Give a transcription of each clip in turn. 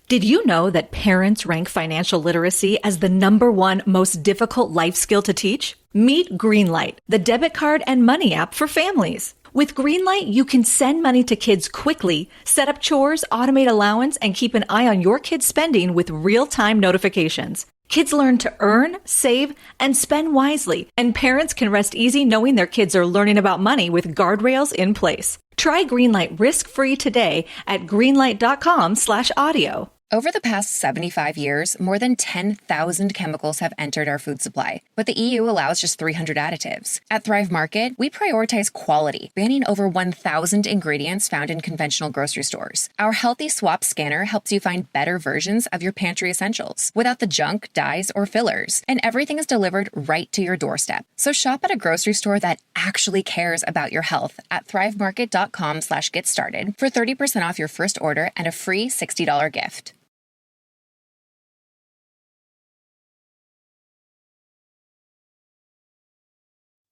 Did you know that parents rank financial literacy as the #1 most difficult life skill to teach? Meet Greenlight, the debit card and money app for families. With Greenlight, you can send money to kids quickly, set up chores, automate allowance, and keep an eye on your kids' spending with real-time notifications. Kids learn to earn, save, and spend wisely, and parents can rest easy knowing their kids are learning about money with guardrails in place. Try Greenlight risk-free today at greenlight.com/audio. Over the past 75 years, more than 10,000 chemicals have entered our food supply, but the EU allows just 300 additives. At Thrive Market, we prioritize quality, banning over 1,000 ingredients found in conventional grocery stores. Our Healthy Swap scanner helps you find better versions of your pantry essentials without the junk, dyes, or fillers, and everything is delivered right to your doorstep. So shop at a grocery store that actually cares about your health at thrivemarket.com/get started for 30% off your first order and a free $60 gift.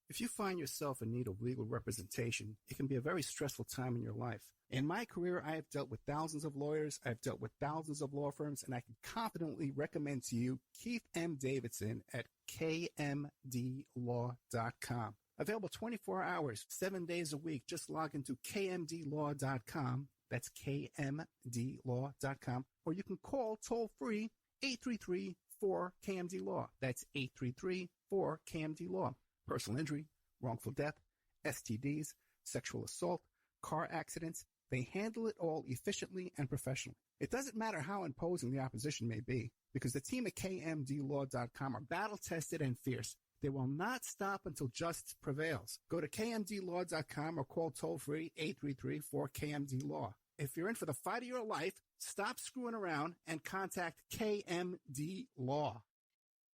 If you find yourself in need of legal representation, it can be a very stressful time in your life. In my career, I have dealt with thousands of lawyers, I've dealt with thousands of law firms, and I can confidently recommend to you Keith M. Davidson at kmdlaw.com. Available 24 hours, 7 days a week. Just log into kmdlaw.com. That's kmdlaw.com. Or you can call toll-free 833-4KMD-LAW. That's 833-4KMD-LAW. Personal injury, wrongful death, STDs, sexual assault, car accidents, they handle it all efficiently and professionally. It doesn't matter how imposing the opposition may be, because the team at kmdlaw.com are battle-tested and fierce. They will not stop until justice prevails. Go to kmdlaw.com or call toll-free 833-4KMD-LAW. If you're in for the fight of your life, stop screwing around and contact KMD Law.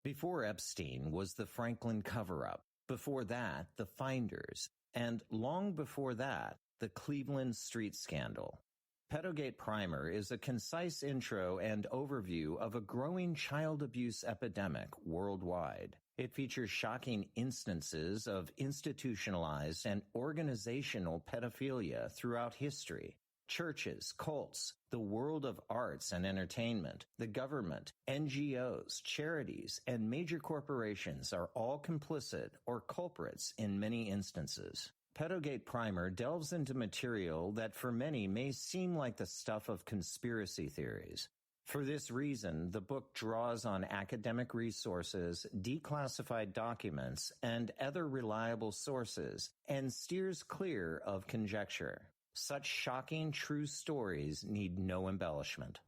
Before Epstein was the Franklin cover-up. Before that, the Finders, and long before that, the Cleveland Street Scandal. Pedogate Primer is a concise intro and overview of a growing child abuse epidemic worldwide. It features shocking instances of institutionalized and organizational pedophilia throughout history. Churches, cults, the world of arts and entertainment, the government, NGOs, charities, and major corporations are all complicit or culprits in many instances. Pedogate Primer delves into material that for many may seem like the stuff of conspiracy theories. For this reason, the book draws on academic resources, declassified documents, and other reliable sources, and steers clear of conjecture. Such shocking true stories need no embellishment.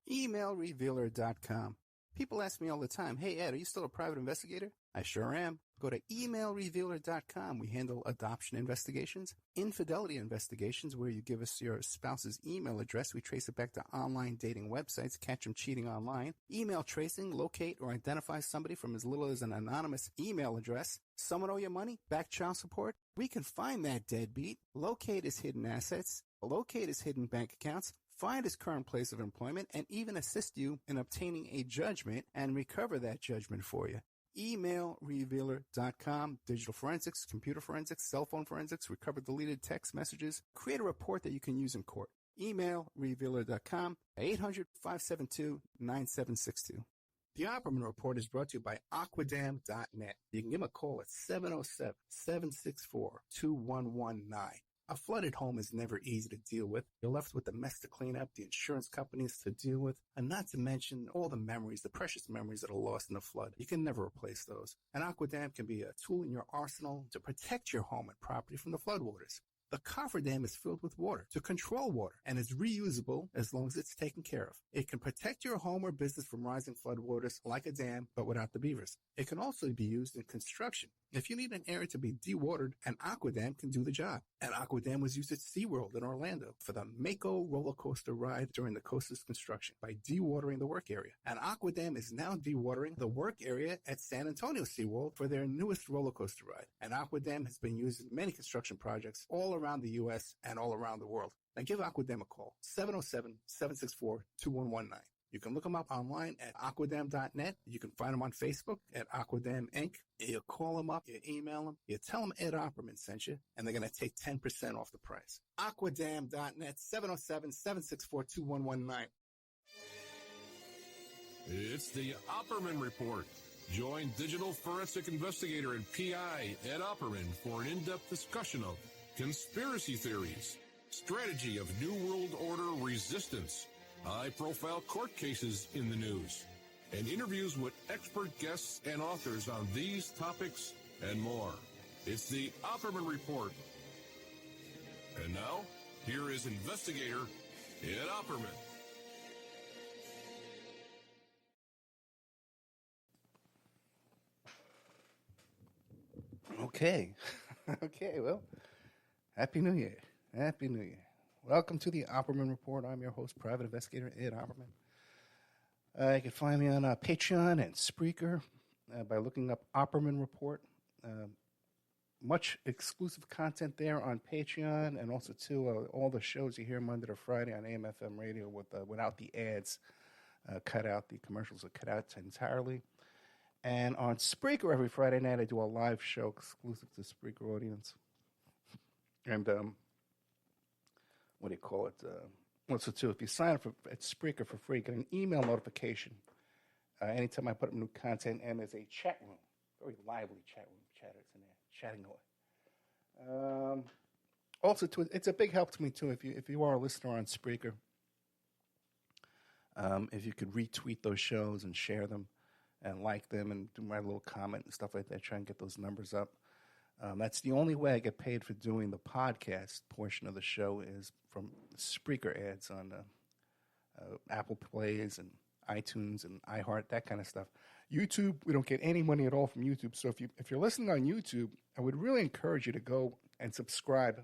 Emailrevealer.com. People ask me all the time, hey Ed, are you still a private investigator? I sure am. Go to emailrevealer.com. We handle adoption investigations, infidelity investigations, where you give us your spouse's email address. We trace it back to online dating websites, catch them cheating online. Email tracing, locate or identify somebody from as little as an anonymous email address. Someone owe you money? Back child support? We can find that deadbeat. Locate his hidden assets. Locate his hidden bank accounts. Find his current place of employment and even assist you in obtaining a judgment and recover that judgment for you. Emailrevealer.com. Digital forensics, computer forensics, cell phone forensics, recover deleted text messages. Create a report that you can use in court. Emailrevealer.com, 800-572-9762. The Opperman Report is brought to you by Aquadam.net. You can give them a call at 707-764-2119. A flooded home is never easy to deal with. You're left with the mess to clean up, the insurance companies to deal with, and not to mention all the memories, the precious memories that are lost in the flood. You can never replace those. And Aquadam can be a tool in your arsenal to protect your home and property from the floodwaters. The cofferdam is filled with water to control water and is reusable as long as it's taken care of. It can protect your home or business from rising floodwaters like a dam, but without the beavers. It can also be used in construction. If you need an area to be dewatered, an Aquadam can do the job. An Aquadam was used at SeaWorld in Orlando for the Mako roller coaster ride during the coaster's construction by dewatering the work area. An Aquadam is now dewatering the work area at San Antonio SeaWorld for their newest roller coaster ride. An Aquadam has been used in many construction projects all around the U.S. and all around the world. Now give Aquadam a call, 707-764-2119. You can look them up online at aquadam.net. You can find them on Facebook at Aquadam Inc. You call them up, you email them, you tell them Ed Opperman sent you, and they're going to take 10% off the price. Aquadam.net, 707-764-2119. It's the Opperman Report. Join digital forensic investigator and PI Ed Opperman for an in-depth discussion of conspiracy theories, strategy of New World Order resistance, high-profile court cases in the news, and interviews with expert guests and authors on these topics and more. It's the Opperman Report. And now, here is investigator Ed Opperman. Okay. Okay, well, Happy New Year. Happy New Year. Welcome to the Opperman Report. I'm your host, Private Investigator Ed Opperman. You can find me on Patreon and Spreaker by looking up Opperman Report. Much exclusive content there on Patreon, and also, too, all the shows you hear Monday to Friday on AM/FM radio without the ads cut out. The commercials are cut out entirely. And on Spreaker every Friday night, I do a live show exclusive to Spreaker audience. And what do you call it? Also, too, if you sign up at Spreaker for free, you get an email notification anytime I put up new content. And there's a chat room, very lively chat room. Chatters in there, chatting away. Also, too, it's a big help to me too if you are a listener on Spreaker. If you could retweet those shows and share them and like them and do my little comment and stuff like that, try and get those numbers up. That's the only way I get paid for doing the podcast portion of the show is from Spreaker ads on Apple Plays and iTunes and iHeart, that kind of stuff. YouTube, we don't get any money at all from YouTube. So if you're listening on YouTube, I would really encourage you to go and subscribe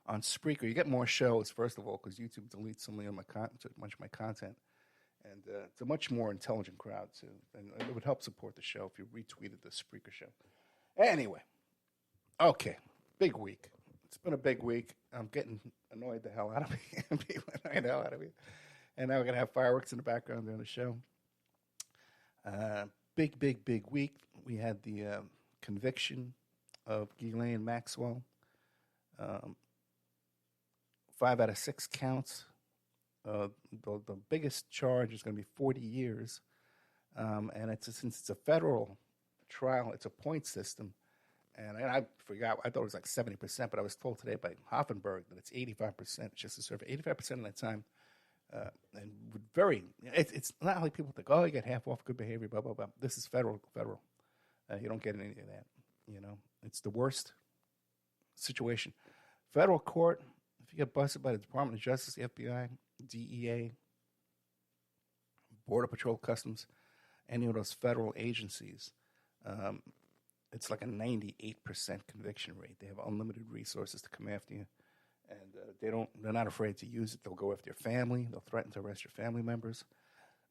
on Spreaker. You get more shows, first of all, because YouTube deletes so much of my content. And it's a much more intelligent crowd, too. And it would help support the show if you retweeted the Spreaker show. Anyway, okay, big week. It's been a big week. I'm getting annoyed the hell out of me. People annoyed the hell out of me. And now we're going to have fireworks in the background during the show. Big week. We had the conviction of Ghislaine Maxwell. 5 out of 6 counts. The biggest charge is going to be 40 years. And since it's a federal trial, it's a point system. And I forgot, I thought it was like 70%, but I was told today by Hoffenberg that it's 85%, just to serve 85% of the time. And it's not like people think, oh, you get half off good behavior, blah, blah, blah. This is federal. You don't get any of that, It's the worst situation. Federal court, if you get busted by the Department of Justice, the FBI, DEA, Border Patrol, Customs, any of those federal agencies, it's like a 98% conviction rate. They have unlimited resources to come after you. And they're not afraid to use it. They'll go after your family. They'll threaten to arrest your family members.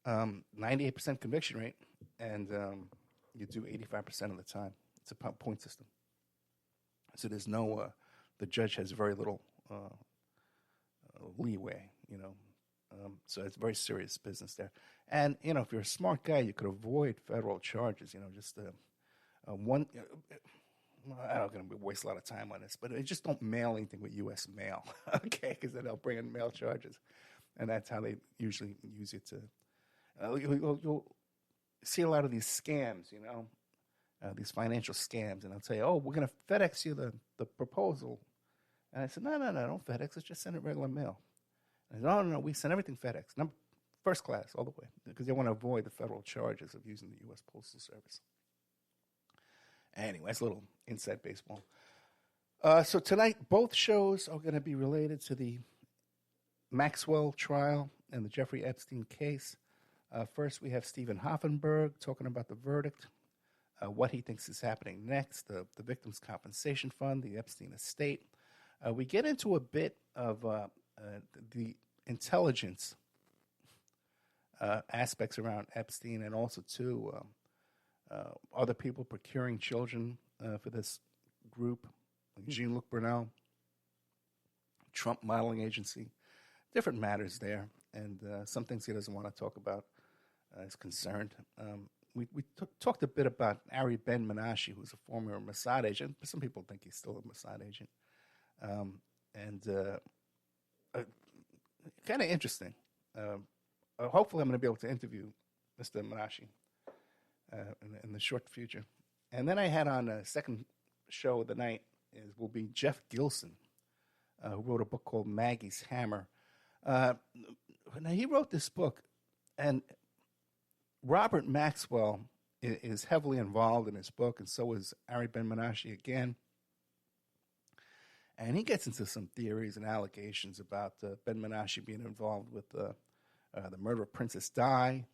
98% conviction rate, and you do 85% of the time. It's a point system. So there's no, the judge has very little leeway, So it's very serious business there. And, if you're a smart guy, you could avoid federal charges, just one. I'm not going to waste a lot of time on this, but just don't mail anything with U.S. mail, okay? Because then they'll bring in mail charges, and that's how they usually use it to. You'll see a lot of these scams, these financial scams, and they'll say, "Oh, we're going to FedEx you the proposal," and I said, "No, don't FedEx. Let's just send it regular mail." And I said, "No, we send everything FedEx, first class, all the way, because they want to avoid the federal charges of using the U.S. Postal Service." Anyway, that's a little inside baseball. So tonight, both shows are going to be related to the Maxwell trial and the Jeffrey Epstein case. First, we have Stephen Hoffenberg talking about the verdict, what he thinks is happening next, the Victims' Compensation Fund, the Epstein estate. We get into a bit of the intelligence aspects around Epstein, and also, too, other people procuring children for this group, like Jean-Luc Brunel, Trump modeling agency, different matters there, and some things he doesn't want to talk about is concerned. We talked a bit about Ari Ben Menashe, who's a former Mossad agent, but some people think he's still a Mossad agent. And kind of interesting. hopefully I'm going to be able to interview Mr. Menashe in the short future. And then I had on a second show of the night will be Jeff Gilson, who wrote a book called Maggie's Hammer. Now, he wrote this book, and Robert Maxwell is heavily involved in his book, and so is Ari Ben-Menashe again. And he gets into some theories and allegations about Ben-Menashe being involved with the murder of Princess Di,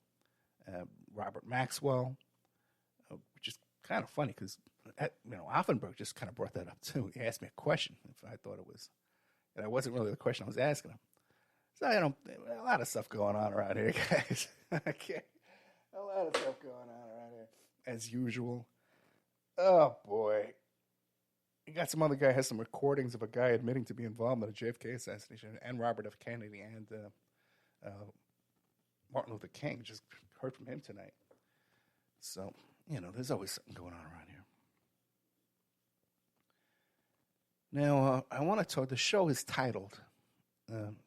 Robert Maxwell, which is kind of funny because Offenberg just kind of brought that up too. He asked me a question if I thought it was, and it wasn't really the question I was asking him. So a lot of stuff going on around here, guys. Okay, a lot of stuff going on around here as usual. Oh boy, you got some other guy has some recordings of a guy admitting to be involved in the JFK assassination, and Robert F. Kennedy and Martin Luther King. Just heard from him tonight. So, there's always something going on around here. Now, I want to talk, the show is titled,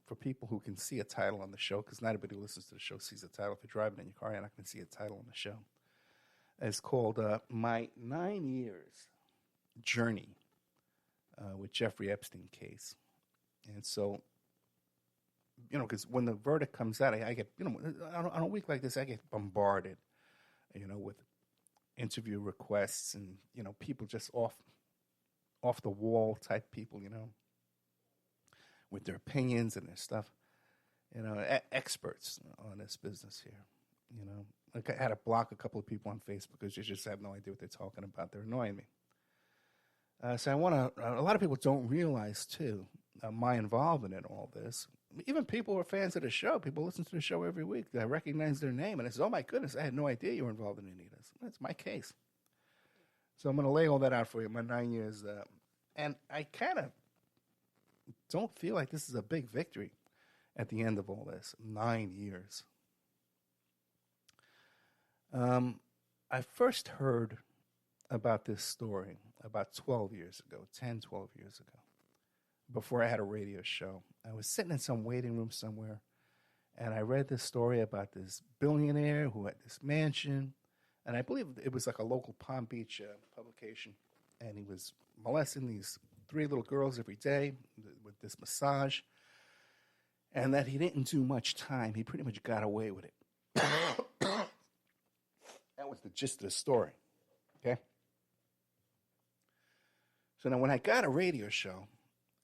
for people who can see a title on the show, because not everybody who listens to the show sees a title. If you're driving in your car, you're not going to see a title on the show. It's called My 9 Years Journey with Jeffrey Epstein Case. And so, because when the verdict comes out, I get, on a week like this, I get bombarded, with interview requests and, people just off the wall type people, with their opinions and their stuff, experts on this business here, Like I had to block a couple of people on Facebook because they just have no idea what they're talking about. They're annoying me. So I want to, a lot of people don't realize, too, my involvement in all this. Even people who are fans of the show, people listen to the show every week. I recognize their name, and I say, oh, my goodness, I had no idea you were involved in any of this. That's my case. So I'm going to lay all that out for you, my 9 years. And I kind of don't feel like this is a big victory at the end of all this. 9 years. I first heard about this story about 12 years ago, 10, 12 years ago, before I had a radio show. I was sitting in some waiting room somewhere, and I read this story about this billionaire who had this mansion, and I believe it was like a local Palm Beach publication, and he was molesting these 3 little girls every day with this massage, and that he didn't do much time. He pretty much got away with it. That was the gist of the story, okay? So now when I got a radio show,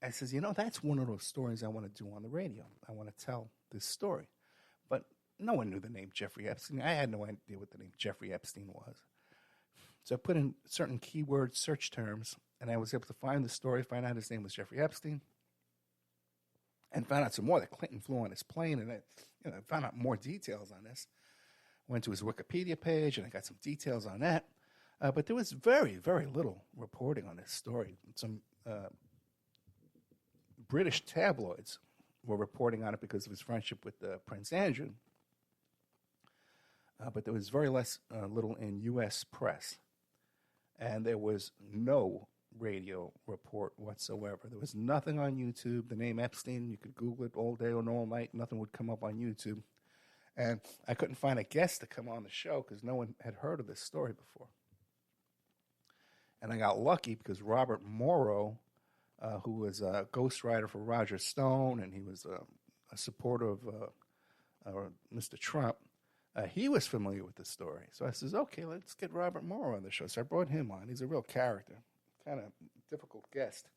I says, that's one of those stories I want to do on the radio. I want to tell this story. But no one knew the name Jeffrey Epstein. I had no idea what the name Jeffrey Epstein was. So I put in certain keyword search terms, and I was able to find the story, find out his name was Jeffrey Epstein, and found out some more, that Clinton flew on his plane, and I found out more details on this. Went to his Wikipedia page, and I got some details on that. But there was very, very little reporting on this story. Some British tabloids were reporting on it because of his friendship with Prince Andrew. But there was very little in U.S. press. And there was no radio report whatsoever. There was nothing on YouTube. The name Epstein, you could Google it all day and all night. Nothing would come up on YouTube. And I couldn't find a guest to come on the show because no one had heard of this story before. And I got lucky because Robert Morrow, who was a ghostwriter for Roger Stone, and he was a supporter of Mr. Trump, he was familiar with the story. So I says, okay, let's get Robert Morrow on the show. So I brought him on. He's a real character, kind of difficult guest.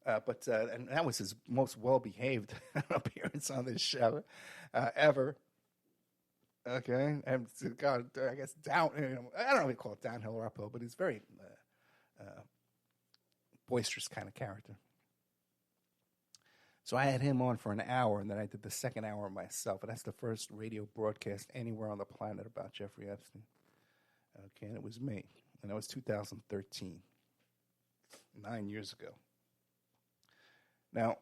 But that was his most well-behaved appearance on this show ever. Okay, and God, I guess I don't know if we call it downhill or uphill, but he's very boisterous kind of character. So I had him on for an hour, and then I did the second hour myself, and that's the first radio broadcast anywhere on the planet about Jeffrey Epstein. Okay, and it was me, and that was 2013, 9 years ago. Now,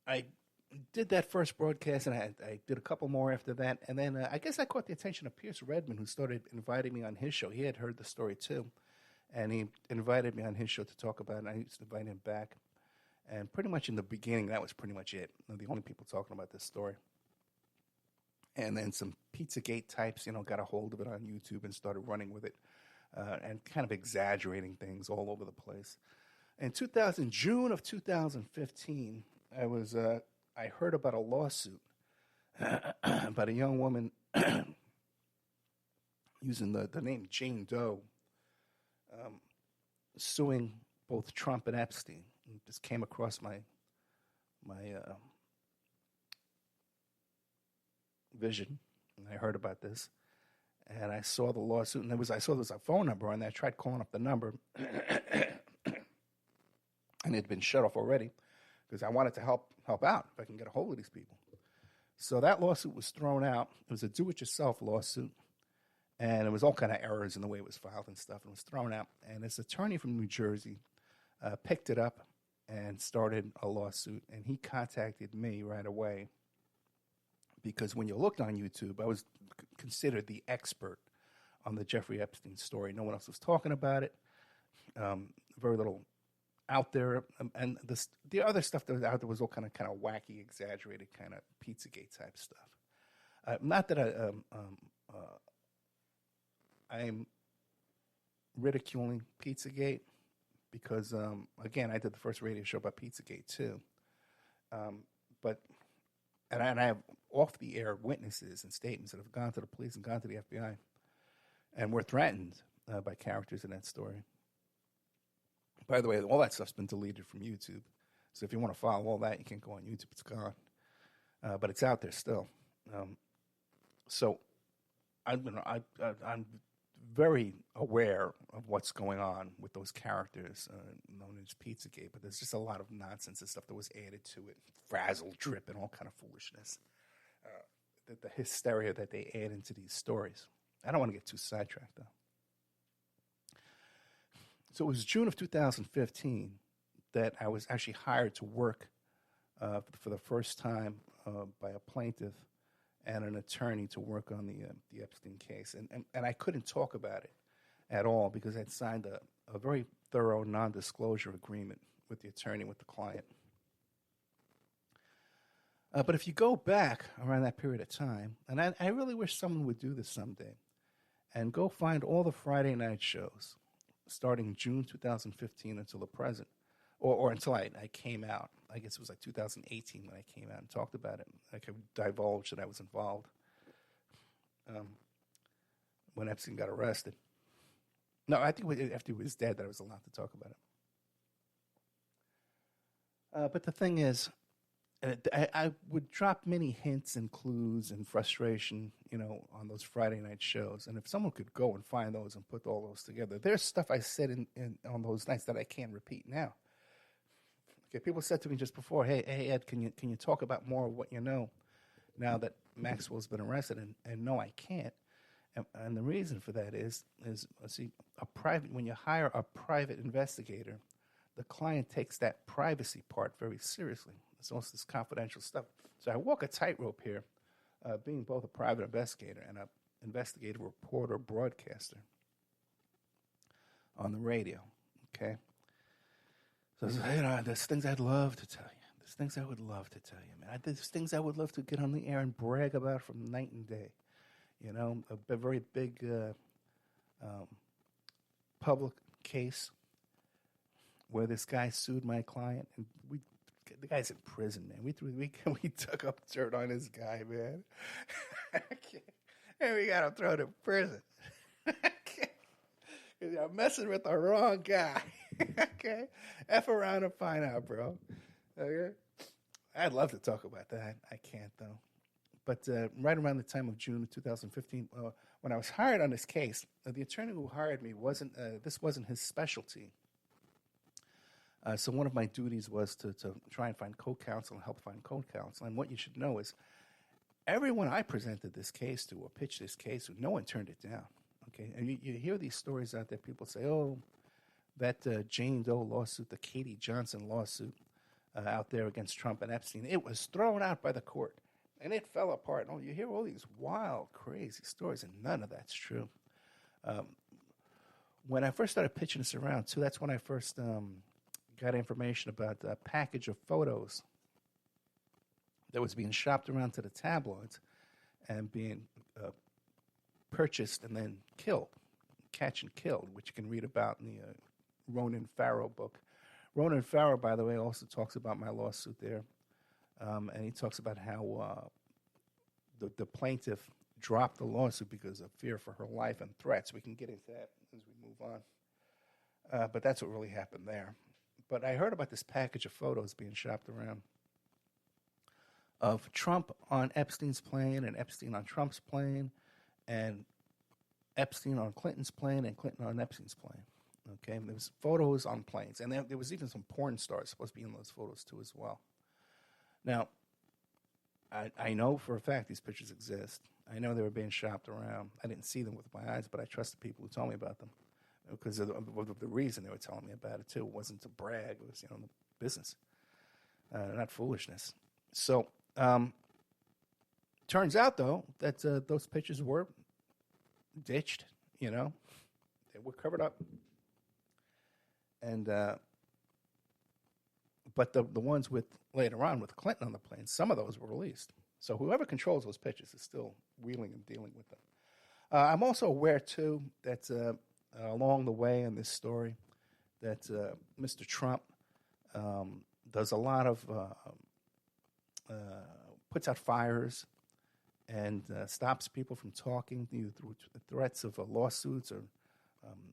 I did that first broadcast, and I did a couple more after that, and then I guess I caught the attention of Pierce Redmond, who started inviting me on his show. He had heard the story too, and he invited me on his show to talk about it, and I used to invite him back. And pretty much in the beginning, that was pretty much it. The only people talking about this story. And then some Pizzagate types, got a hold of it on YouTube and started running with it and kind of exaggerating things all over the place. In June of 2015, I heard about a lawsuit about a young woman using the name Jane Doe, suing both Trump and Epstein. And this came across my vision, and I heard about this, and I saw the lawsuit, and I saw there was a phone number on there. I tried calling up the number, and it had been shut off already because I wanted to help out if I can get a hold of these people. So that lawsuit was thrown out. It was a do-it-yourself lawsuit, and it was all kind of errors in the way it was filed and stuff, and it was thrown out. And this attorney from New Jersey picked it up and started a lawsuit, and he contacted me right away because when you looked on YouTube, I was considered the expert on the Jeffrey Epstein story. No one else was talking about it. Very little out there, and the other stuff that was out there was all kind of wacky, exaggerated, kind of Pizzagate type stuff. Not that I'm ridiculing Pizzagate because, again, I did the first radio show about Pizzagate too. But I have off-the-air witnesses and statements that have gone to the police and gone to the FBI and were threatened by characters in that story. By the way, all that stuff's been deleted from YouTube. So if you want to follow all that, you can't go on YouTube. It's gone. But it's out there still. So I'm very aware of what's going on with those characters known as Pizzagate, but there's just a lot of nonsense and stuff that was added to it. Frazzle, drip, and all kind of foolishness. The hysteria that they add into these stories. I don't want to get too sidetracked, though. So it was June of 2015 that I was actually hired to work for the first time by a plaintiff and an attorney to work on the Epstein case. And I couldn't talk about it at all because I'd signed a very thorough non-disclosure agreement with the attorney, with the client. But if you go back around that period of time, and I really wish someone would do this someday, and go find all the Friday night shows starting June 2015 until the present, or until I came out. I guess it was like 2018 when I came out and talked about it. I could divulge that I was involved when Epstein got arrested. No, I think after he was dead that I was allowed to talk about it. But the thing is, I would drop many hints and clues and frustration, on those Friday night shows. And if someone could go and find those and put all those together, there's stuff I said in on those nights that I can't repeat now. Okay, people said to me just before, "Hey, Ed, can you talk about more of what you know now that Maxwell's been arrested?" And no, I can't. And the reason for that is see, when you hire a private investigator, the client takes that privacy part very seriously. It's also this confidential stuff. So I walk a tightrope here, being both a private investigator and an investigative reporter, broadcaster on the radio. Okay, so there's things I'd love to tell you. There's things I would love to tell you, man. There's things I would love to get on the air and brag about from night and day. A very big public case where this guy sued my client, and the guy's in prison, man. We took up dirt on this guy, man. And we got him thrown in prison. Because you're messing with the wrong guy. Okay? F around and find out, bro. Okay? I'd love to talk about that. I can't, though. But right around the time of June of 2015, when I was hired on this case, the attorney who hired me this wasn't his specialty. So one of my duties was to try and find co-counsel and help find co-counsel. And what you should know is everyone I presented this case to or pitched this case to, no one turned it down. Okay, and you hear these stories out there. People say, "Oh, that Jane Doe lawsuit, the Katie Johnson lawsuit out there against Trump and Epstein, it was thrown out by the court and it fell apart." Oh, you hear all these wild, crazy stories, and none of that's true. When I first started pitching this around, too, that's when I first got information about a package of photos that was being shopped around to the tabloids. and being purchased and then killed, catch and killed, which you can read about in the Ronan Farrow book. Ronan Farrow, by the way, also talks about my lawsuit there, and he talks about how the plaintiff dropped the lawsuit because of fear for her life and threats. We can get into that as we move on. But that's what really happened there. But I heard about this package of photos being shopped around of Trump on Epstein's plane and Epstein on Trump's plane and Epstein on Clinton's plane and Clinton on Epstein's plane. Okay, and there was photos on planes. And there was even some porn stars supposed to be in those photos too as well. Now, I know for a fact these pictures exist. I know they were being shopped around. I didn't see them with my eyes, but I trust the people who told me about them because of the reason they were telling me about it, too. It wasn't to brag. It was, business, not foolishness. So, turns out, though, that those pictures were ditched, They were covered up. And but the ones later on with Clinton on the plane, some of those were released. So whoever controls those pictures is still wheeling and dealing with them. I'm also aware, too, that along the way in this story, that Mr. Trump does a lot of, puts out fires and stops people from talking through threats of lawsuits or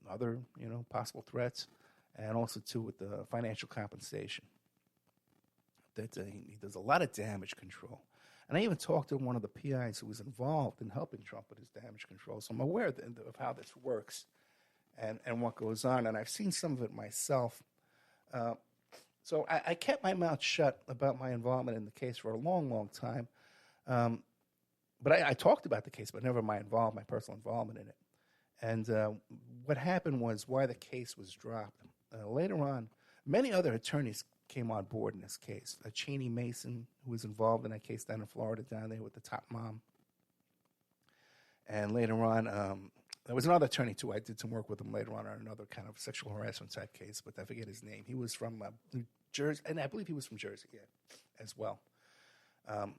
other, possible threats, and also, too, with the financial compensation. That he does a lot of damage control. And I even talked to one of the PIs who was involved in helping Trump with his damage control. So I'm aware of how this works and what goes on. And I've seen some of it myself. So I kept my mouth shut about my involvement in the case for a long, long time. But I talked about the case, but never my personal involvement in it. And what happened was why the case was dropped. Later on, many other attorneys came on board in this case. Cheney Mason, who was involved in that case down in Florida, down there with the top mom. And later on, there was another attorney, too. I did some work with him later on another kind of sexual harassment type case, but I forget his name. He was from New Jersey, and I believe he was from Jersey, as well. And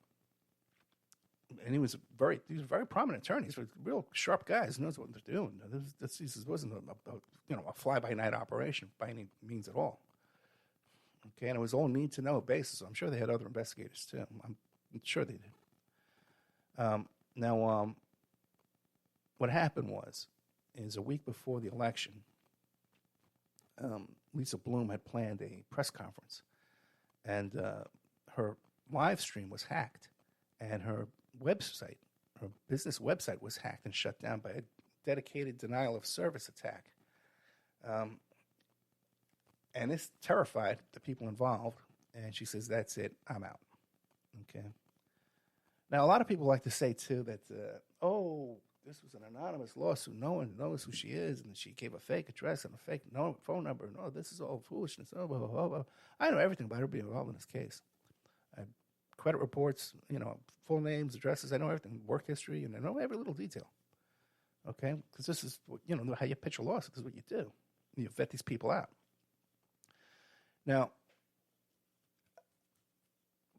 he was a very prominent attorney. He's a real sharp guy. He knows what they're doing. This wasn't a fly-by-night operation by any means at all. Okay, and it was all need-to-know basis. I'm sure they had other investigators, too. I'm sure they did. Now, what happened is a week before the election, Lisa Bloom had planned a press conference, and her live stream was hacked, and her business website was hacked and shut down by a dedicated denial of service attack. And this terrified the people involved, and she says, that's it, I'm out. Okay. Now, a lot of people like to say, too, that, this was an anonymous lawsuit. No one knows who she is, and she gave a fake address and a fake phone number. No, this is all foolishness. Oh, blah, blah, blah, blah. I know everything about her being involved in this case. I have credit reports, full names, addresses. I know everything, work history, and I know every little detail. Okay? Because this is, how you pitch a lawsuit. This is what you do. You vet these people out. Now,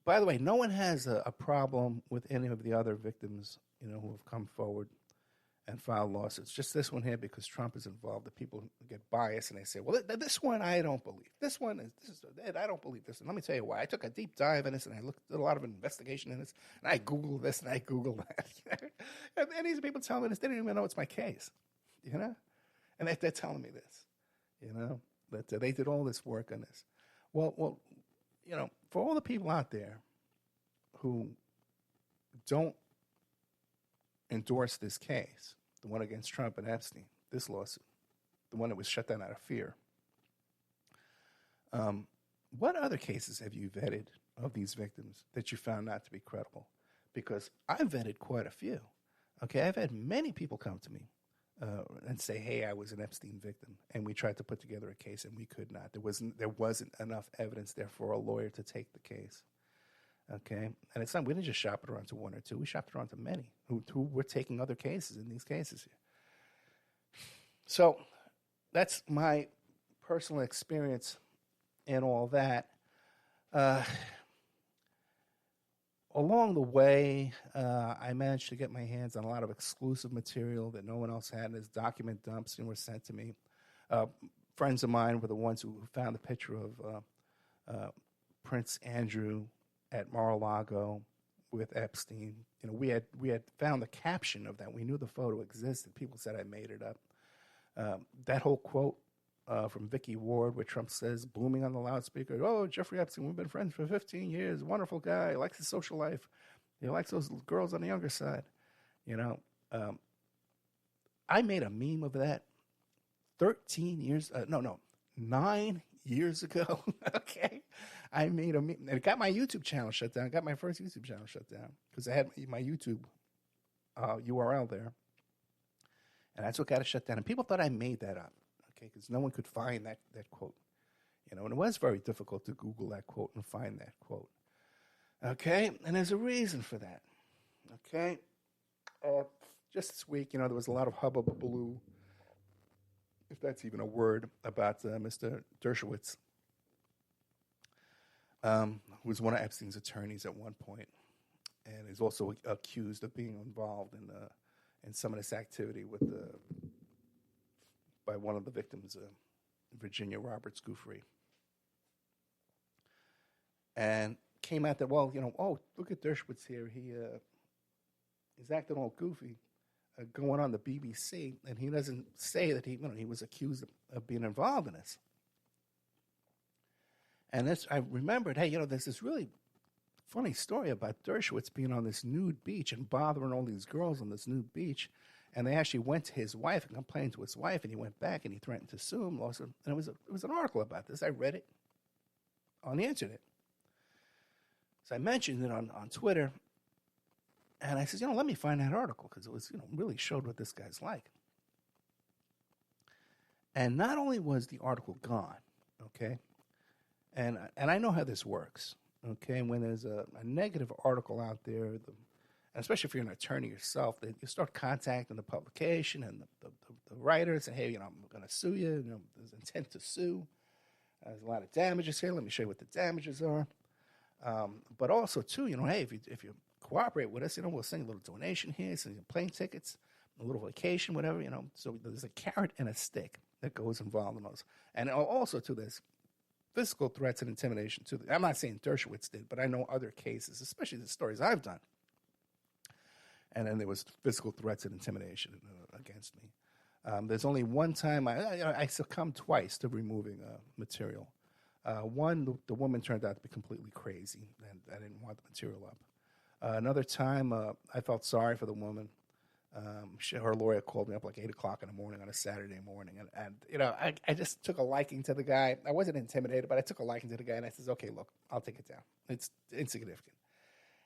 by the way, no one has a problem with any of the other victims, who have come forward and filed lawsuits. Just this one here, because Trump is involved, the people get biased and they say, well, this one I don't believe. I don't believe this. And let me tell you why. I took a deep dive in this, and I looked at a lot of investigation in this, and I Googled this and I Googled that. and these people tell me this. They don't even know it's my case, And they're telling me this, that they did all this work on this. Well, for all the people out there who don't endorse this case, the one against Trump and Epstein, this lawsuit, the one that was shut down out of fear, what other cases have you vetted of these victims that you found not to be credible? Because I've vetted quite a few. Okay, I've had many people come to me and say, hey, I was an Epstein victim, and we tried to put together a case, and we could not. There wasn't enough evidence there for a lawyer to take the case. Okay, and it's not, we didn't just shop it around to one or two. We shopped around to many who were taking other cases in these cases here. So that's my personal experience in all that. along the way, I managed to get my hands on a lot of exclusive material that no one else had. As document dumps and were sent to me. Friends of mine were the ones who found the picture of Prince Andrew at Mar-a-Lago with Epstein. You know, we had found the caption of that. We knew the photo existed. People said I made it up. That whole quote from Vicky Ward, where Trump says, booming on the loudspeaker, "Oh, Jeffrey Epstein, we've been friends for 15 years. Wonderful guy. He likes his social life. He likes those girls on the younger side." You know, I made a meme of that 9 years ago. Okay. I made a meme. And it got my YouTube channel shut down. Got my first YouTube channel shut down because I had my YouTube URL there. And that's what got it shut down. And people thought I made that up. Okay, because no one could find that quote. You know, and it was very difficult to Google that quote and find that quote. Okay, and there's a reason for that. Okay, just this week, you know, there was a lot of hubbub-baloo, if that's even a word, about Mr. Dershowitz, who was one of Epstein's attorneys at one point, and is also accused of being involved in some of this activity with by one of the victims, Virginia Roberts Giuffre. And came out that, well, you know, oh, look at Dershowitz here. He's acting all goofy, going on the BBC, and he doesn't say that he was accused of being involved in this. And I remembered, hey, you know, there's this really funny story about Dershowitz being on this nude beach and bothering all these girls on this nude beach. And they actually went to his wife and complained to his wife, and he went back and he threatened to sue him, lost him. And it was an article about this. I read it on the internet. So I mentioned it on Twitter, and I said, you know, let me find that article because it was, you know, really showed what this guy's like. And not only was the article gone, okay, and I know how this works, okay. When there's a negative article out there, and especially if you're an attorney yourself, that you start contacting the publication and the writer and say, hey, you know, I'm going to sue you. You know, there's intent to sue. There's a lot of damages here. Let me show you what the damages are. But also, too, you know, hey, if you cooperate with us, you know, we'll send you a little donation here, send you plane tickets, a little vacation, whatever, you know. So there's a carrot and a stick that goes involved in those. And also, too, there's physical threats and intimidation, too. I'm not saying Dershowitz did, but I know other cases, especially the stories I've done. And then there was physical threats and intimidation against me. There's only one time I succumbed twice to removing material. One, the woman turned out to be completely crazy, and I didn't want the material up. Another time, I felt sorry for the woman. Her lawyer called me up like 8 o'clock in the morning on a Saturday morning, and you know, I just took a liking to the guy. I wasn't intimidated, but I took a liking to the guy, and I said, okay, look, I'll take it down. It's insignificant.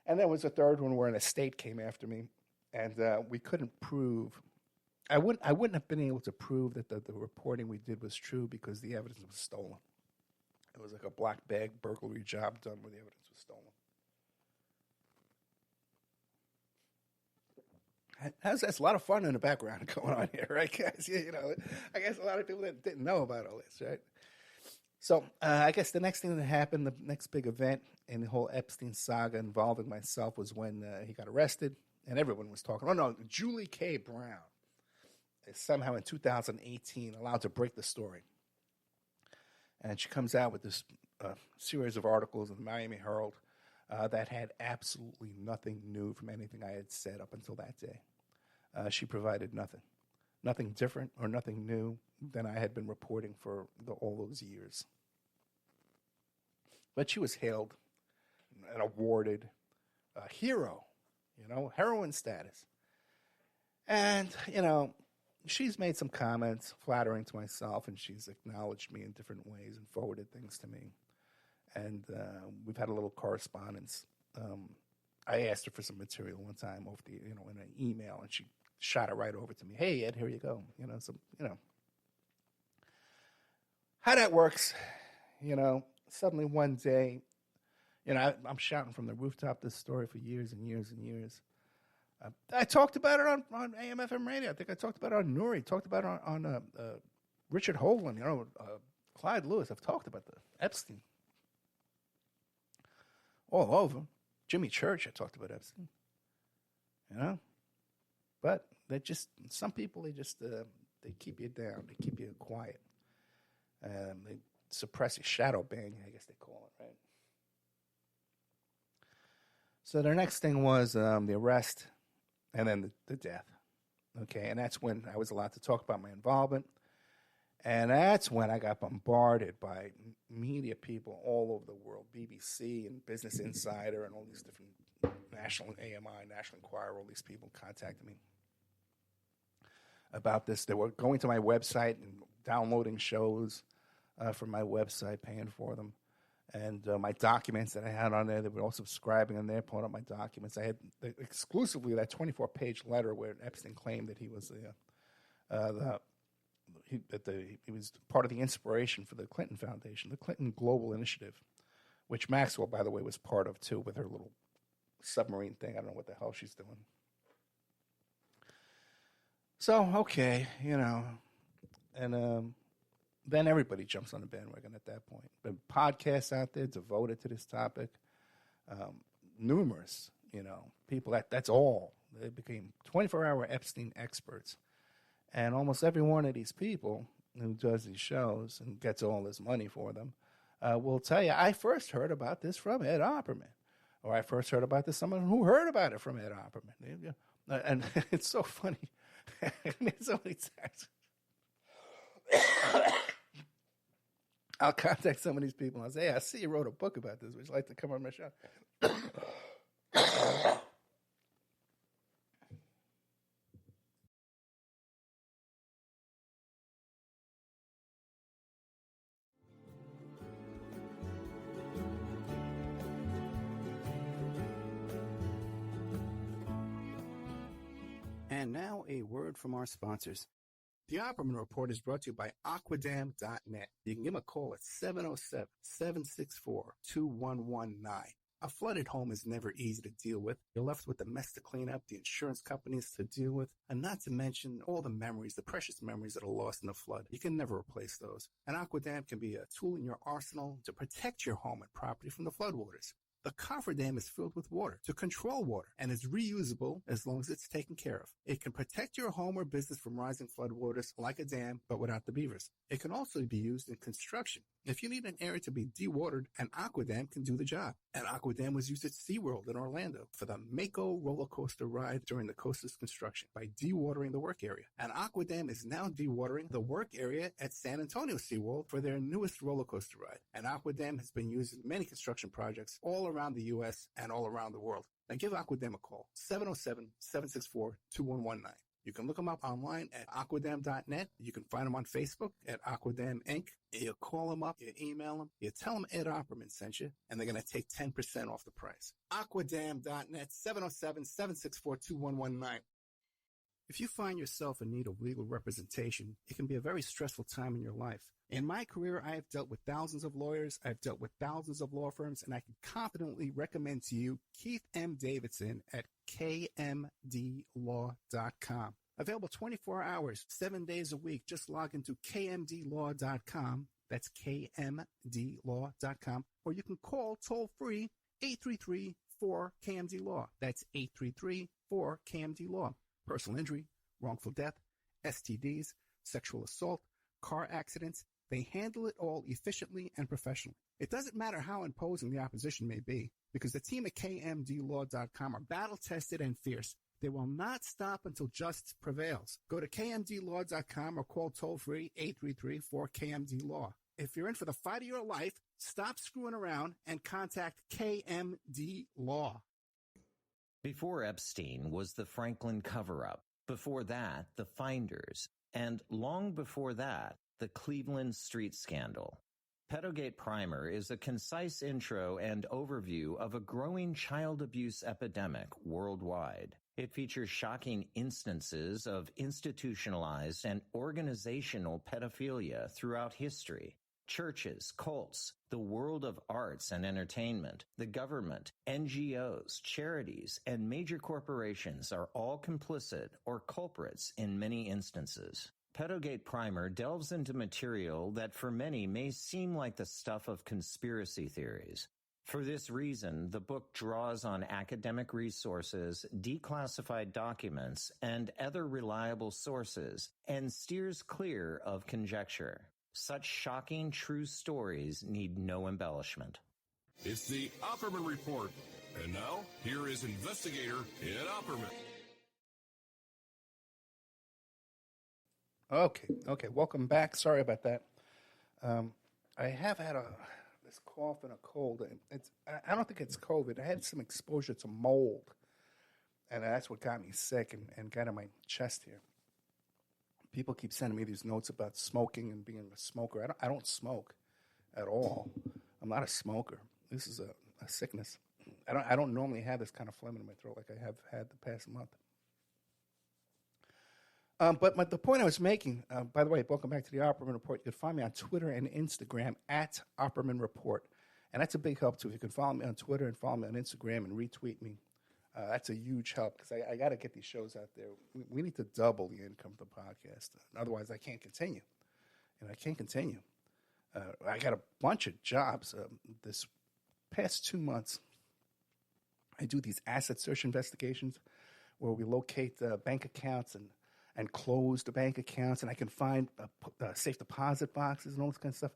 And there was a third one where an estate came after me, and we couldn't prove. I wouldn't have been able to prove that the reporting we did was true because the evidence was stolen. It was like a black bag burglary job done where the evidence was stolen. That's a lot of fun in the background going on here, right, guys? You know, I guess a lot of people didn't know about all this, right? So I guess the next thing that happened, the next big event in the whole Epstein saga involving myself was when he got arrested, and everyone was talking. Oh, no, Julie K. Brown is somehow in 2018 allowed to break the story. And she comes out with this series of articles in the Miami Herald that had absolutely nothing new from anything I had said up until that day. She provided nothing different or nothing new than I had been reporting for all those years. But she was hailed and awarded a hero, you know, heroine status. And, you know, she's made some comments flattering to myself, and she's acknowledged me in different ways and forwarded things to me. And we've had a little correspondence. I asked her for some material one time over the, you know, in an email, and she shot it right over to me. Hey, Ed, here you go. You know, so, you know, how that works, you know, suddenly one day, you know, I'm shouting from the rooftop this story for years and years and years. I talked about it on AM/FM radio. I think I talked about it on Nuri. Talked about it on Richard Hovland. You know, Clyde Lewis. I've talked about the Epstein all over. Jimmy Church had talked about Epstein. But some people, they keep you down. They keep you quiet. They suppress you, shadow ban you, I guess they call it, right? So their next thing was the arrest and then the death. Okay, and that's when I was allowed to talk about my involvement. And that's when I got bombarded by media people all over the world, BBC and Business Insider and all these different National AMI, National Enquirer, all these people contacted me about this. They were going to my website and downloading shows from my website, paying for them. And my documents that I had on there, they were all subscribing on there, pulling up my documents. I had exclusively that 24-page letter where Epstein claimed that he was he was part of the inspiration for the Clinton Foundation, the Clinton Global Initiative, which Maxwell, by the way, was part of too with her little submarine thing. I don't know what the hell she's doing. So, okay, and then everybody jumps on the bandwagon at that point. But podcasts out there devoted to this topic, numerous, people, that's all. They became 24-hour Epstein experts. And almost every one of these people who does these shows and gets all this money for them will tell you, I first heard about this from Ed Opperman. Or I first heard about this, someone who heard about it from Ed Opperman. And it's so funny. So many times I'll contact some of these people and I'll say, hey, I see you wrote a book about this. Would you like to come on my show? And now a word from our sponsors. The Opperman Report is brought to you by Aquadam.net. You can give them a call at 707-764-2119. A flooded home is never easy to deal with. You're left with the mess to clean up, the insurance companies to deal with, and not to mention all the memories, the precious memories that are lost in the flood. You can never replace those. And Aquadam can be a tool in your arsenal to protect your home and property from the floodwaters. The cofferdam is filled with water to control water and is reusable as long as it's taken care of. It can protect your home or business from rising floodwaters like a dam, but without the beavers. It can also be used in construction. If you need an area to be dewatered, an Aquadam can do the job. An Aquadam was used at SeaWorld in Orlando for the Mako roller coaster ride during the coaster's construction by dewatering the work area. An Aquadam is now dewatering the work area at San Antonio SeaWorld for their newest roller coaster ride. An Aquadam has been used in many construction projects all around the U.S. and all around the world. Now give Aquadam a call, 707-764-2119. You can look them up online at aquadam.net. You can find them on Facebook at Aquadam Inc. You call them up, you email them, you tell them Ed Opperman sent you, and they're going to take 10% off the price. Aquadam.net, 707-764-2119. If you find yourself in need of legal representation, it can be a very stressful time in your life. In my career, I have dealt with thousands of lawyers, I've dealt with thousands of law firms, and I can confidently recommend to you Keith M. Davidson at kmdlaw.com. Available 24 hours, 7 days a week. Just log into kmdlaw.com. That's kmdlaw.com. Or you can call toll-free 833-4KMD-LAW. That's 833-4KMD-LAW. Personal injury, wrongful death, STDs, sexual assault, car accidents. They handle it all efficiently and professionally. It doesn't matter how imposing the opposition may be, because the team at kmdlaw.com are battle-tested and fierce. They will not stop until justice prevails. Go to kmdlaw.com or call toll-free 833-4KMD-LAW. If you're in for the fight of your life, stop screwing around and contact KMD Law. Before Epstein was the Franklin cover-up. Before that, the Finders. And long before that, the Cleveland street scandal. Pedogate Primer is a concise intro and overview of a growing child abuse epidemic worldwide. It features shocking instances of institutionalized and organizational pedophilia throughout history. Churches, cults, the world of arts and entertainment, the government, NGOs, charities, and major corporations are all complicit or culprits in many instances. Pedogate Primer delves into material that for many may seem like the stuff of conspiracy theories. For this reason, the book draws on academic resources, declassified documents, and other reliable sources, and steers clear of conjecture. Such shocking true stories need no embellishment. It's the Opperman Report. And now, here is investigator Ed Opperman. Okay. Welcome back. Sorry about that. I have had this cough and a cold. I don't think it's COVID. I had some exposure to mold, and that's what got me sick and got in my chest here. People keep sending me these notes about smoking and being a smoker. I don't smoke at all. I'm not a smoker. This is a sickness. I don't normally have this kind of phlegm in my throat like I have had the past month. But the point I was making, by the way, welcome back to the Opperman Report. You can find me on Twitter and Instagram at Opperman Report. And that's a big help, too. If you can follow me on Twitter and follow me on Instagram and retweet me, that's a huge help because I got to get these shows out there. We need to double the income of the podcast. Otherwise, I can't continue. And I can't continue. I got a bunch of jobs. This past 2 months, I do these asset search investigations where we locate bank accounts and closed bank accounts, and I can find safe deposit boxes and all this kind of stuff.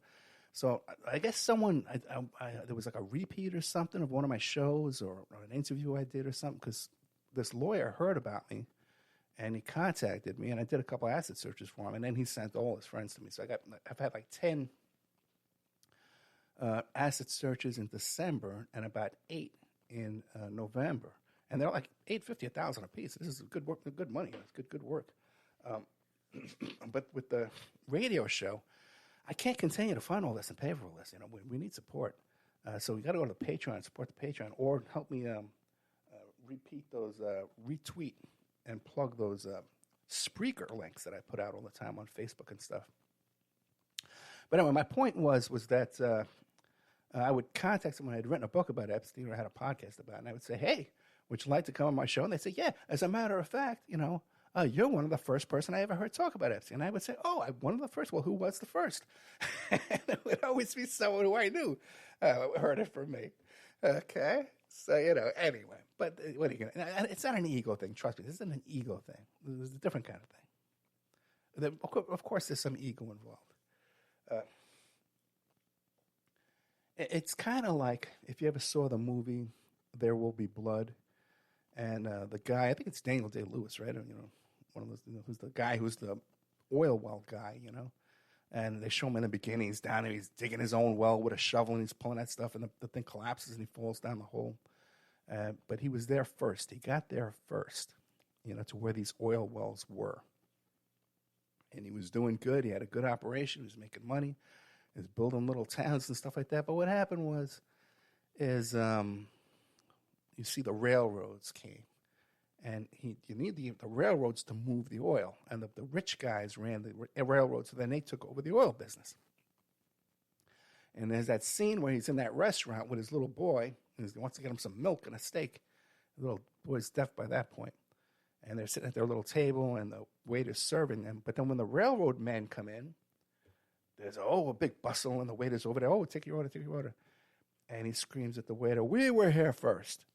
So I guess there was like a repeat or something of one of my shows or an interview I did or something because this lawyer heard about me, and he contacted me, and I did a couple of asset searches for him, and then he sent all his friends to me. So I've had like 10 asset searches in December and about 8 in November. And they're like $850, $1,000 a piece. This is good work, good money. It's good work. But with the radio show, I can't continue to fund all this and pay for all this. We need support. So we got to go to the Patreon, support the Patreon, or help me repeat those, retweet and plug those Spreaker links that I put out all the time on Facebook and stuff. But anyway, my point was that I would contact someone. I had written a book about Epstein or I had a podcast about it, and I would say, hey, would you like to come on my show? And they'd say, yeah, as a matter of fact, you're one of the first person I ever heard talk about Epstein. And I would say, I'm one of the first. Well, who was the first? And it would always be someone who I knew heard it from me. Okay? So, anyway. But what are you going to... It's not an ego thing. Trust me. This isn't an ego thing. This is a different kind of thing. Of course, there's some ego involved. It's kind of like if you ever saw the movie There Will Be Blood, and the guy, I think it's Daniel Day-Lewis, right? One of those, who's the guy who's the oil well guy, and they show him in the beginning, he's down there, he's digging his own well with a shovel, and he's pulling that stuff, and the thing collapses, and he falls down the hole. But he was there first. He got there first, to where these oil wells were. And he was doing good. He had a good operation. He was making money. He was building little towns and stuff like that. But what happened is you see the railroads came. And you need the railroads to move the oil. And the rich guys ran the railroads, so then they took over the oil business. And there's that scene where he's in that restaurant with his little boy, and he wants to get him some milk and a steak. The little boy's deaf by that point. And they're sitting at their little table, and the waiter's serving them. But then when the railroad men come in, there's a big bustle, and the waiter's over there. Oh, take your order. And he screams at the waiter, "We were here first."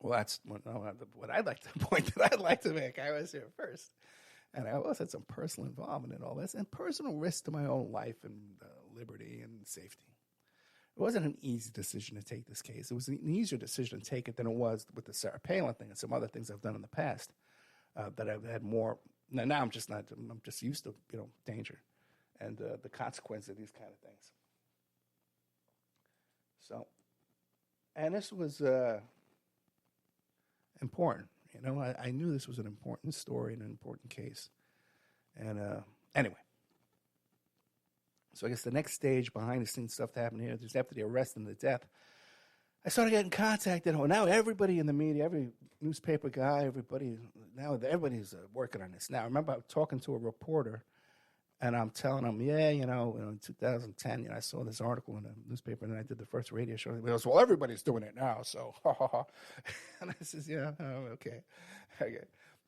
Well, that's what I'd like to point that I'd like to make. I was here first. And I also had some personal involvement in all this and personal risk to my own life and liberty and safety. It wasn't an easy decision to take this case. It was an easier decision to take it than it was with the Sarah Palin thing and some other things I've done in the past that I've had more. Now I'm just used to, danger and the consequence of these kind of things. So, and this was important. I knew this was an important story and an important case. And anyway, so I guess the next stage behind the scenes stuff that happened here, just after the arrest and the death, I started getting contacted. Now everybody in the media, every newspaper guy, everybody's working on this. Now I remember talking to a reporter, and I'm telling him, in 2010, I saw this article in a newspaper, and then I did the first radio show. He goes, well, everybody's doing it now, so ha ha ha. And I says, yeah, okay.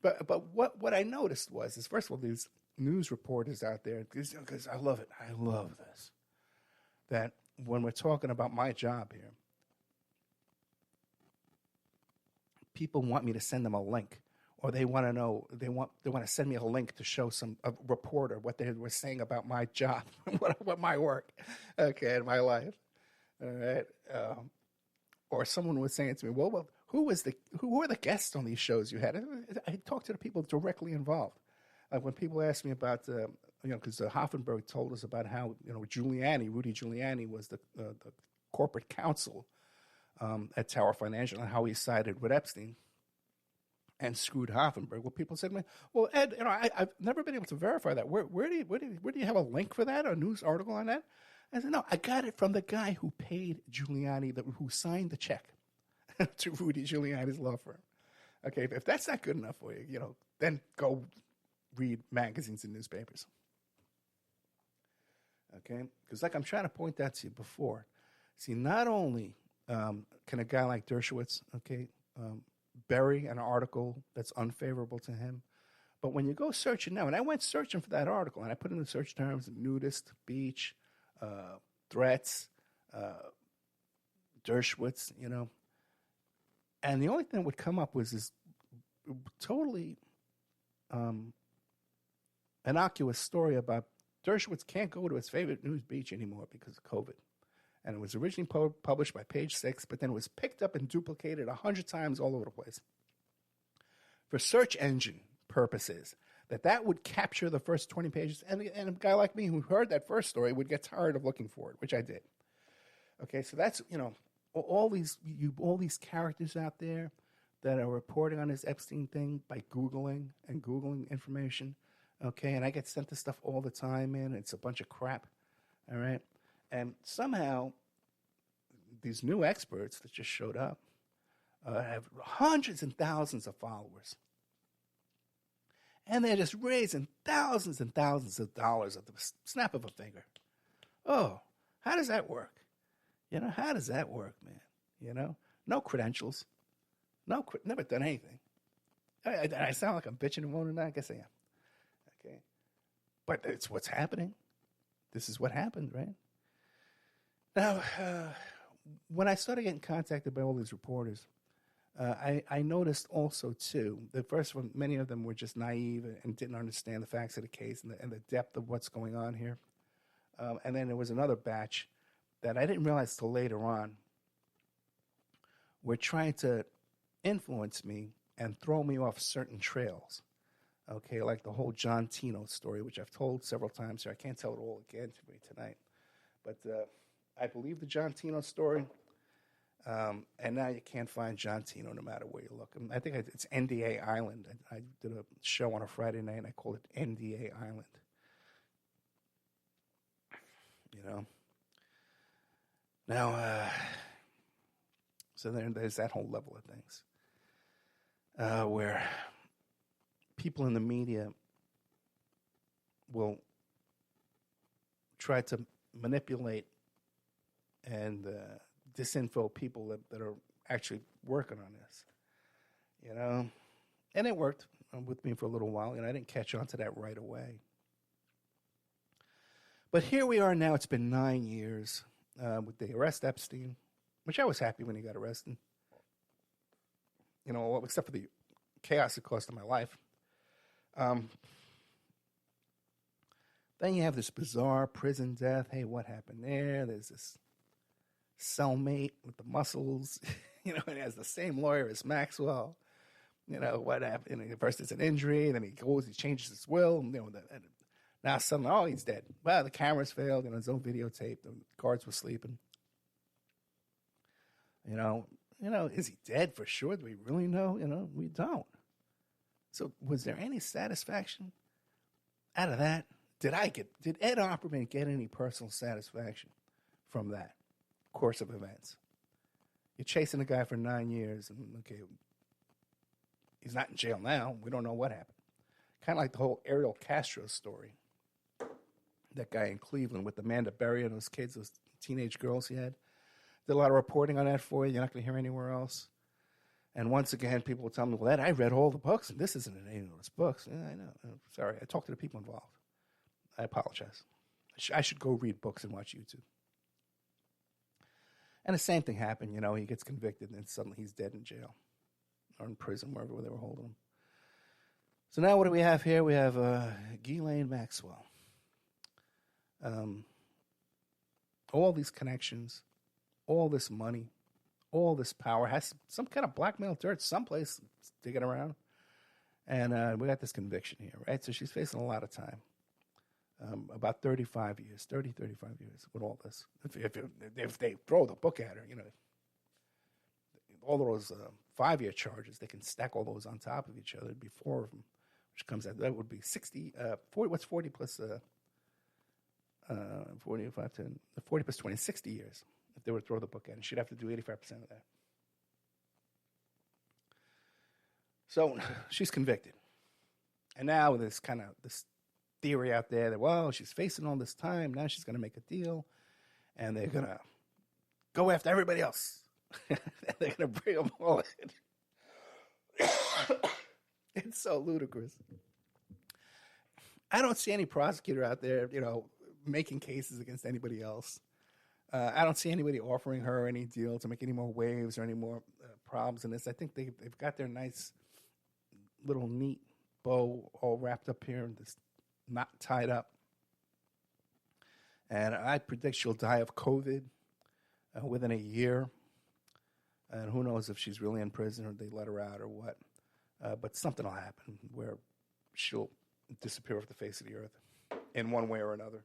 But what I noticed is, first of all, these news reporters out there, because I love it. I love this. That when we're talking about my job here, people want me to send them a link, or they want to know, they want to send me a link to show a reporter what they were saying about my job, what my work, okay, in my life. All right. Or someone was saying to me, well, who were the guests on these shows you had? I talked to the people directly involved. Like when people ask me about, because Hoffenberg told us about how, Rudy Giuliani was the corporate counsel at Tower Financial, and how he sided with Epstein and screwed Hoffenberg. Well, people said to me, well, Ed, I've never been able to verify that. Where do you have a link for that, a news article on that? I said, no, I got it from the guy who paid Giuliani, who signed the check to Rudy Giuliani's law firm. Okay, if that's not good enough for you, then go read magazines and newspapers. Okay, because like I'm trying to point out to you before, see, not only can a guy like Dershowitz, bury an article that's unfavorable to him, but when you go searching now, and I went searching for that article, and I put in the search terms nudist, beach, threats, Dershowitz, and the only thing that would come up was this totally innocuous story about Dershowitz can't go to his favorite news beach anymore because of COVID. And it was originally published by Page Six, but then it was picked up and duplicated 100 times all over the place for search engine purposes. That would capture the first 20 pages, and a guy like me who heard that first story would get tired of looking for it, which I did. Okay, so that's all these characters out there that are reporting on this Epstein thing by Googling information. Okay, and I get sent this stuff all the time, man. It's a bunch of crap. All right, and somehow these new experts that just showed up have hundreds and thousands of followers. And they're just raising thousands and thousands of dollars at the snap of a finger. Oh, how does that work? How does that work, man? No credentials. Never done anything. I sound like I'm bitching and moaning. I guess I am. Okay. But it's what's happening. This is what happened, right? Now, when I started getting contacted by all these reporters, I noticed also, too, that first of all, many of them were just naive and didn't understand the facts of the case and the depth of what's going on here. And then there was another batch that I didn't realize till later on were trying to influence me and throw me off certain trails. Okay, like the whole John Tino story, which I've told several times here. I can't tell it all again to me tonight. But I believe the John Tino story. And now you can't find John Tino no matter where you look. I think it's NDA Island. I did a show on a Friday night, and I called it NDA Island. Now, so there's that whole level of things where people in the media will try to manipulate and disinfo people that are actually working on this, and it worked with me for a little while, and I didn't catch on to that right away. But here we are now. It's been 9 years with the arrest Epstein, which I was happy when he got arrested, except for the chaos it caused in my life. Then you have this bizarre prison death. Hey, what happened there? There's this cellmate with the muscles, and he has the same lawyer as Maxwell. What happened? First it's an injury, then he changes his will, and now suddenly, he's dead. Well, the cameras failed, his own videotape, the guards were sleeping. Is he dead for sure? Do we really know? We don't. So was there any satisfaction out of that? Did Ed Opperman get any personal satisfaction from that course of events? You're chasing a guy for 9 years, and okay, he's not in jail now. We don't know what happened. Kind of like the whole Ariel Castro story. That guy in Cleveland with Amanda Berry and those kids, those teenage girls he had. Did a lot of reporting on that for you. You're not going to hear anywhere else. And once again, people will tell me, well, Ed, I read all the books, and this isn't in any of those books. Yeah, I know. Sorry, I talked to the people involved. I apologize. I should go read books and watch YouTube. And the same thing happened. He gets convicted, and then suddenly he's dead in jail or in prison, wherever they were holding him. So now what do we have here? We have Ghislaine Maxwell. All these connections, all this money, all this power, has some kind of blackmail dirt someplace digging around. And we got this conviction here, right? So she's facing a lot of time. About 35 years with all this. If they throw the book at her, all those 5-year charges, they can stack all those on top of each other. It'd be 4 of them, which comes out, that would be 60, 40, what's 40 plus 45 to 40 plus 20, 60 years if they would throw the book at her. She'd have to do 85% of that. So she's convicted. And now there's kind of this theory out there that, well, she's facing all this time. Now she's going to make a deal. And they're going to go after everybody else. They're going to bring them all in. It's so ludicrous. I don't see any prosecutor out there, making cases against anybody else. I don't see anybody offering her any deal to make any more waves or any more problems in this. I think they've got their nice little neat bow all wrapped up here and this knot tied up. And I predict she'll die of COVID within a year. And who knows if she's really in prison or they let her out or what. But something will happen where she'll disappear off the face of the earth in one way or another.